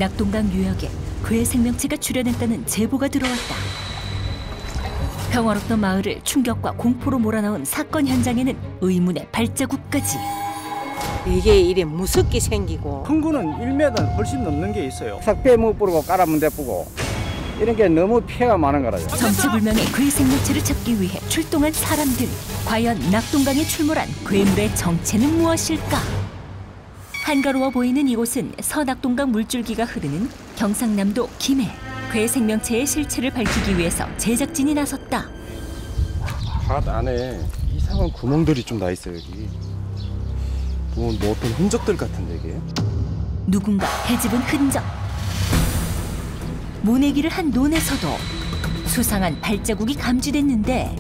낙동강 유역에 괴 생명체가 출현했다는 제보가 들어왔다. 평화롭던 마을을 충격과 공포로 몰아넣은 사건 현장에는 의문의 발자국까지. 이게 이래 무섭게 생기고 큰 거는 1m 훨씬 넘는 게 있어요. 삭배 못 부르고 깔아면 대쁘고 이런 게 너무 피해가 많은 거라죠. 정체불명의 괴 생명체를 찾기 위해 출동한 사람들. 과연 낙동강에 출몰한 괴물의 정체는 무엇일까? 한가로워 보이는 이곳은 서낙동강 물줄기가 흐르는 경상남도 김해. 괴 생명체의 실체를 밝히기 위해서 제작진이 나섰다. 밭 안에 이상한 구멍들이 좀 나 있어요. 여기 뭐 어떤 흔적들 같은데 이게. 누군가 헤집은 흔적. 모내기를 한 논에서도 수상한 발자국이 감지됐는데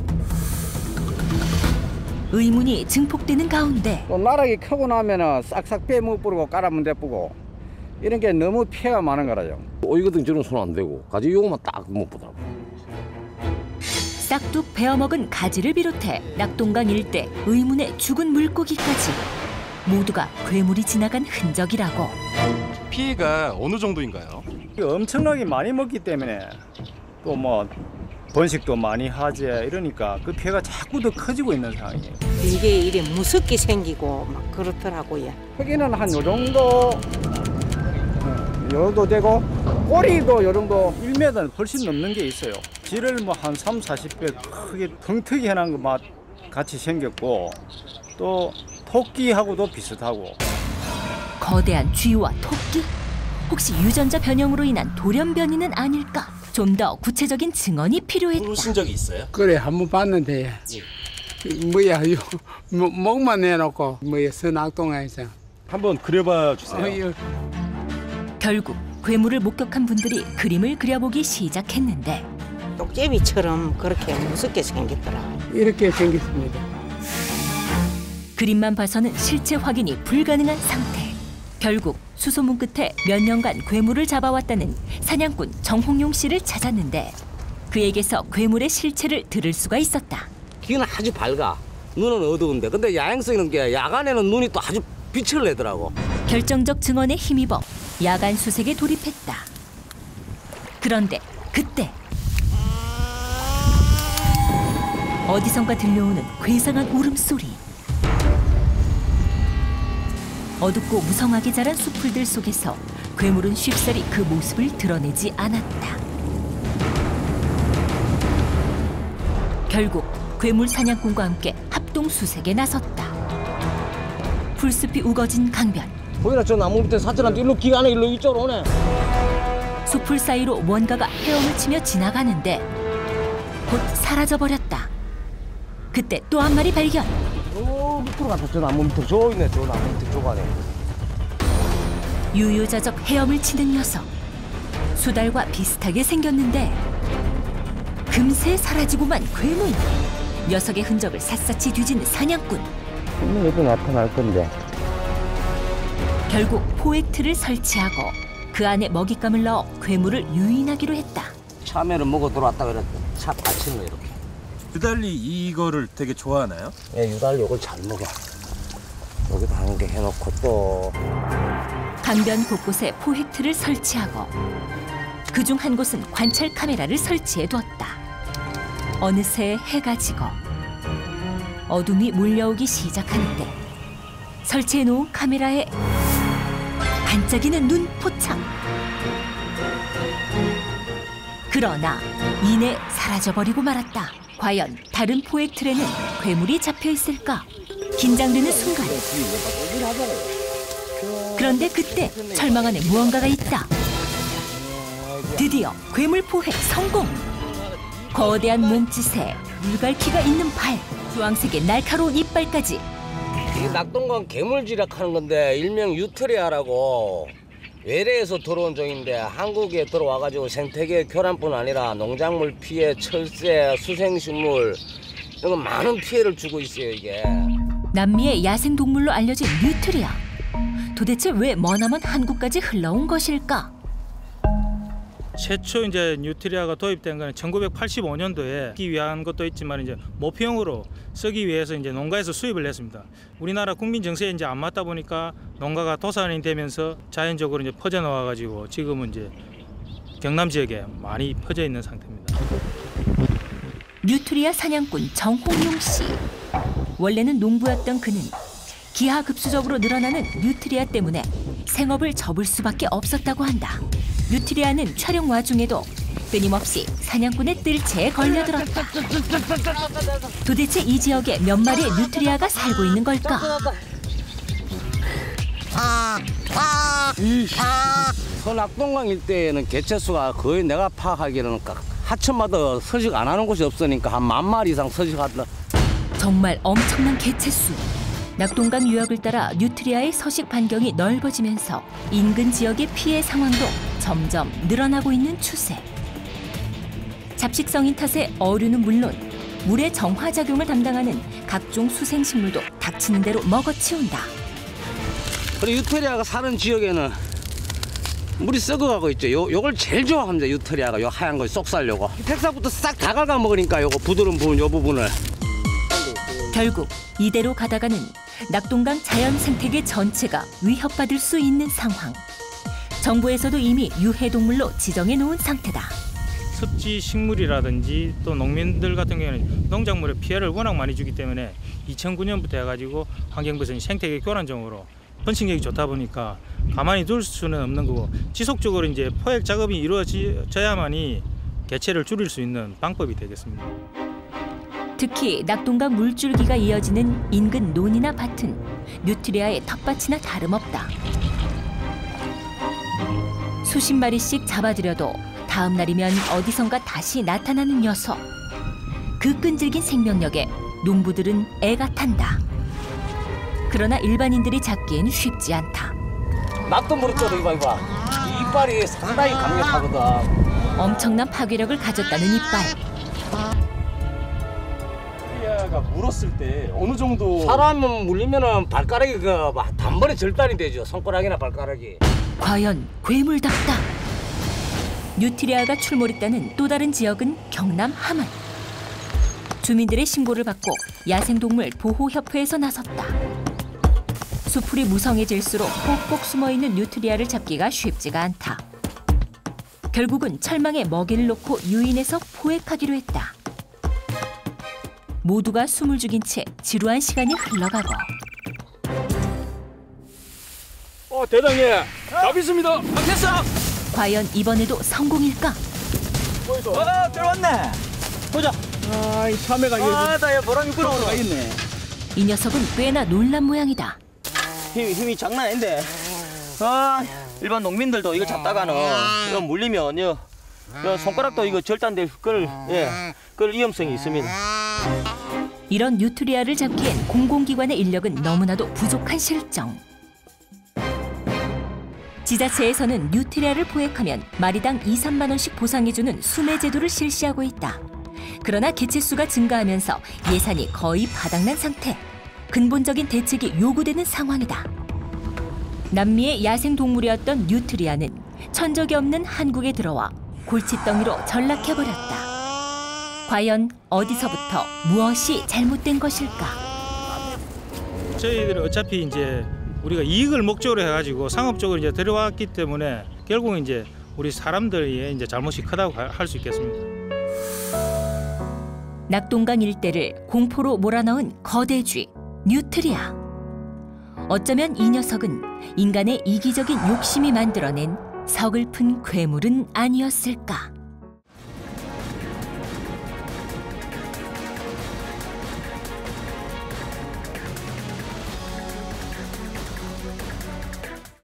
의문이 증폭되는 가운데 또 나락이 크고 나면은 싹싹 빼 못 부르고 깔아면 대쁘고 이런 게 너무 피해가 많은 거라죠. 오이거든 저런 손 안 대고 가지 요것만 딱 못 보더라고. 싹둑 베어먹은 가지를 비롯해 낙동강 일대 의문의 죽은 물고기까지 모두가 괴물이 지나간 흔적이라고. 피해가 어느 정도인가요? 엄청나게 많이 먹기 때문에 또 뭐 번식도 많이 하지 이러니까 그 피해가 자꾸 더 커지고 있는 상황이에요. 이게 이래 무섭게 생기고 막 그렇더라고요. 크기는 한 요 정도 요도 되고 꼬리도 요 정도 1m 훨씬 넘는 게 있어요. 질을 뭐 한 3, 40배 크게 텅텅이 해놓은 거 같이 생겼고 또 토끼하고도 비슷하고. 거대한 쥐와 토끼? 혹시 유전자 변형으로 인한 돌연변이는 아닐까? 좀 더 구체적인 증언이 필요했다. 보신 적이 있어요? 그래 한번 봤는데 뭐야 목만 내놓고 뭐야 서낙동강에서 한번 그려봐 주세요. 결국 괴물을 목격한 분들이 그림을 그려보기 시작했는데 똑제비처럼 그렇게 무섭게 생겼더라. 이렇게 생겼습니다. 그림만 봐서는 실체 확인이 불가능한 상태. 결국 수소문 끝에 몇 년간 괴물을 잡아왔다는 사냥꾼 정홍용 씨를 찾았는데 그에게서 괴물의 실체를 들을 수가 있었다. 귀는 아주 밝아. 눈은 어두운데 근데 야행성 있는 게 야간에는 눈이 또 아주 빛을 내더라고. 결정적 증언에 힘입어 야간 수색에 돌입했다. 그런데 그때 어디선가 들려오는 괴상한 울음소리. 어둡고 무성하게 자란 숲풀들 속에서 괴물은 쉽사리 그 모습을 드러내지 않았다. 결국 괴물 사냥꾼과 함께 합동 수색에 나섰다. 풀숲이 우거진 강변. 보이나 저 나무 밑에 사찰한테 일로 기가 안 해. 일로 이쪽으로 오네. 숲풀 사이로 무언가가 헤엄을 치며 지나가는데 곧 사라져버렸다. 그때 또 한 마리 발견. 밑으로 갔다. 저 나무 밑에 저 있네. 저 나무 밑에 저 안에. 유유자적 헤엄을 치는 녀석. 수달과 비슷하게 생겼는데 금세 사라지고만 괴물. 녀석의 흔적을 샅샅이 뒤진 사냥꾼. 분명히 나타날 건데. 결국 포획틀을 설치하고 그 안에 먹잇감을 넣어 괴물을 유인하기로 했다. 참외를 먹어 들어왔다 그랬더니 차 받친 거 이렇게. 유달리 이거를 되게 좋아하나요? 예, 유달리 이걸 잘 먹어. 여기다 한 개 해놓고 또 강변 곳곳에 포획틀을 설치하고 그중 한 곳은 관찰 카메라를 설치해두었다. 어느새 해가 지고 어둠이 몰려오기 시작하는데 설치해놓은 카메라에 반짝이는 눈 포착. 그러나 이내 사라져버리고 말았다. 과연 다른 포획틀에는 괴물이 잡혀있을까? 긴장되는 순간. 그런데 그때 절망하는 무언가가 있다. 드디어 괴물 포획 성공! 거대한 몸짓에 물갈퀴가 있는 발, 주황색의 날카로운 이빨까지. 이 낙동강 괴물지락하는 건데 일명 유트리아라고 외래에서 들어온 종인데 한국에 들어와가지고 생태계 교란뿐 아니라 농작물 피해, 철새, 수생식물 이런 거 많은 피해를 주고 있어요 이게. 남미의 야생동물로 알려진 뉴트리아. 도대체 왜 머나먼 한국까지 흘러온 것일까? 최초 이제 뉴트리아가 도입된 거는 1985년도에 쓰기 위한 것도 있지만 이제 모피용으로 쓰기 위해서 이제 농가에서 수입을 했습니다. 우리나라 국민 정서에 이제 안 맞다 보니까 농가가 도산이 되면서 자연적으로 이제 퍼져 나와 가지고 지금은 이제 경남 지역에 많이 퍼져 있는 상태입니다. 뉴트리아 사냥꾼 정홍용 씨. 원래는 농부였던 그는 기하급수적으로 늘어나는 뉴트리아 때문에 생업을 접을 수밖에 없었다고 한다. 뉴트리아는 촬영 와중에도 끊임없이 사냥꾼의 뜰채에 걸려들었다. 도대체 이 지역에 몇 마리의 뉴트리아가 살고 있는 걸까? 서낙동강 일대에는 개체수가 거의 내가 파악하기로는 하천마다 서식 안 하는 곳이 없으니까 한 10,000마리 이상 서식한다. 정말 엄청난 개체수. 낙동강 유역을 따라 뉴트리아의 서식 반경이 넓어지면서 인근 지역의 피해 상황도 점점 늘어나고 있는 추세. 잡식성인 탓에 어류는 물론 물의 정화작용을 담당하는 각종 수생식물도 닥치는 대로 먹어치운다. 그리고 유토리아가 사는 지역에는 물이 썩어가고 있죠. 요걸 제일 좋아합니다. 유토리아가 요 하얀 걸 쏙 살려고. 색사부터 싹 다 갉아 먹으니까 요거 부드러운 부분 요 부분을. 결국 이대로 가다가는 낙동강 자연 생태계 전체가 위협받을 수 있는 상황. 정부에서도 이미 유해동물로 지정해 놓은 상태다. 습지 식물이라든지 또 농민들 같은 경우에는 농작물에 피해를 워낙 많이 주기 때문에 2009년부터 해가지고 환경부에서 생태계 교란종으로 번식력이 좋다 보니까 가만히 둘 수는 없는 거고 지속적으로 이제 포획 작업이 이루어져야만이 개체를 줄일 수 있는 방법이 되겠습니다. 특히 낙동강 물줄기가 이어지는 인근 논이나 밭은 뉴트리아의 텃밭이나 다름없다. 수십 마리씩 잡아들여도 다음 날이면 어디선가 다시 나타나는 녀석. 그 끈질긴 생명력에 농부들은 애가 탄다. 그러나 일반인들이 잡기엔 쉽지 않다. 낙동물이 쪄도 이봐. 이 이빨이 상당히 강력하거든. 엄청난 파괴력을 가졌다는 이빨. 뉴트리아가 물었을 때 어느 정도 사람은 물리면은 발가락이 단번에 절단이 되죠. 손가락이나 발가락이. 과연 괴물답다. 뉴트리아가 출몰했다는 또 다른 지역은 경남 함안. 주민들의 신고를 받고 야생동물 보호협회에서 나섰다. 수풀이 무성해질수록 꼭꼭 숨어있는 뉴트리아를 잡기가 쉽지가 않다. 결국은 철망에 먹이를 놓고 유인해서 포획하기로 했다. 모두가 숨을 죽인 채 지루한 시간이 흘러가고. 대장님 잡혔습니다. 과연 이번에도 성공일까? 들어왔네. 보자. 이 참외가 나야 보람이 끌어가겠네. 이 녀석은 꽤나 놀란 모양이다. 힘이 장난 아닌데. 일반 농민들도 이거 잡다가는 이거 물리면 요 손가락도 이거 절단될 그럴 위험성이 있습니다. 이런 뉴트리아를 잡기엔 공공기관의 인력은 너무나도 부족한 실정. 지자체에서는 뉴트리아를 포획하면 마리당 2-3만 원씩 보상해주는 수매 제도를 실시하고 있다. 그러나 개체수가 증가하면서 예산이 거의 바닥난 상태. 근본적인 대책이 요구되는 상황이다. 남미의 야생동물이었던 뉴트리아는 천적이 없는 한국에 들어와 골칫덩이로 전락해버렸다. 과연 어디서부터 무엇이 잘못된 것일까? 저희들이 어차피 이제 우리가 이익을 목적으로 해가지고 상업적으로 이제 들어왔기 때문에 결국은 이제 우리 사람들의 이제 잘못이 크다고 할 수 있겠습니다. 낙동강 일대를 공포로 몰아넣은 거대 쥐 뉴트리아. 어쩌면 이 녀석은 인간의 이기적인 욕심이 만들어낸 서글픈 괴물은 아니었을까?